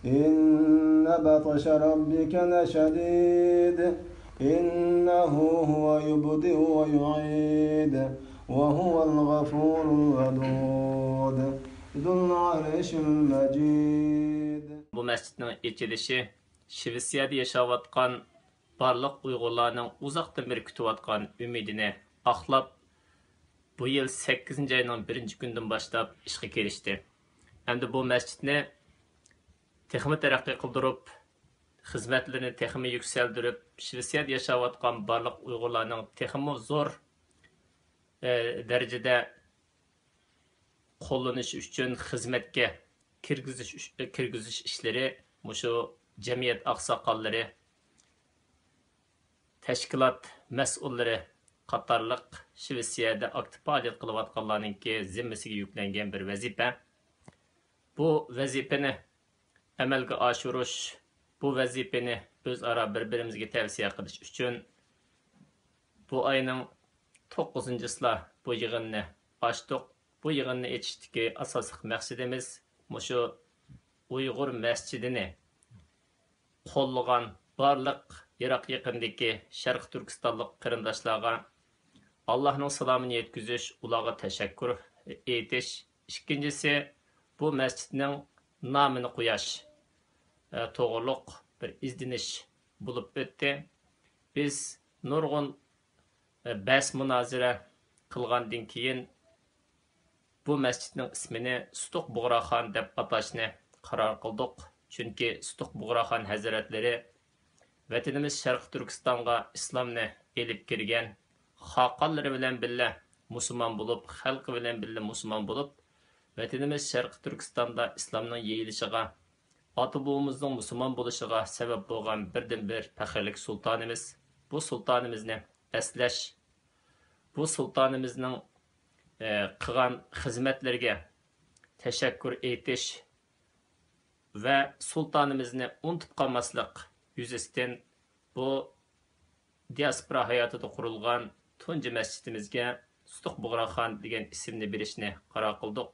إن بطش ربك لشديد إنه هو يبدئ ويعيد وهو الغفور الودود ذو العرش المجيد. Bu məscidin içilişi Şvetsiyada yaşayotgan barlıq Uyğurlarning uzoqdan beri kutayotgan ümidini aqlab bu yil 8-ci ayının 1-ci gündən başlab işə kirişdi. Endi bu məscidni texmi tərəqqi qıldırıb, xizmətlərini texmi yükseldirib, Şvetsiyada yaşayotgan barlıq Uyğurlarning texmi zor dərəcədə qo'llanish uchun xizmatga kirgizish ishlari mushu jamiyat oqsoqollari, tashkilot mas'ullari qatorliq Shvetsiyada aktiv faoliyat qilayotganlarninki zimmasiga yuklangan bir vazifa. Bu vazifani amalga oshirish, bu vazifani o'zaro bir-birimizga tavsiya qilish uchun bu oyning 9-sida bu yig'inni ochdik. Bu yig'inni etishdagi asosiy maqsadimiz mushu Uyg'ur masjidini qo'llagan barliq Iroq yaqinidagi Sharq Turkistonlik qarindoshlarga Allohning salomini yetkazish, ularga tashakkur etish. Ikkinchisi, bu masjidning nomini qo'yish to'g'riliq bir izdinish bo'lib o'tdi. Biz nurg'un bahs munozara qilgandan keyin bu masjidning ismini Sutuq Bug'roxon deb atashni qaror qildik. Chunki Sutuq Bug'roxon hazratlari vatanimiz Sharq Turkistonga islomni elib kirgan, xoqonlari bilan birga musulmon bo'lib, xalqi bilan birga musulmon bo'lib, vatanimiz Sharq Turkistonda islomning yeyilishiga, ota-bobomizning musulmon bo'lishiga sabab bo'lgan birdan-bir faxrlik sultonimiz. Bu sultonimizni eslash, bu sultonimizning qilgan xizmatlarga tashakkur etish va sultonimizni unutib qolmaslik yuzasidan bu diaspora hayotida qurilgan tunji masjidimizga Sutuq Bug'roxon degan ismni berishni qaror qildik.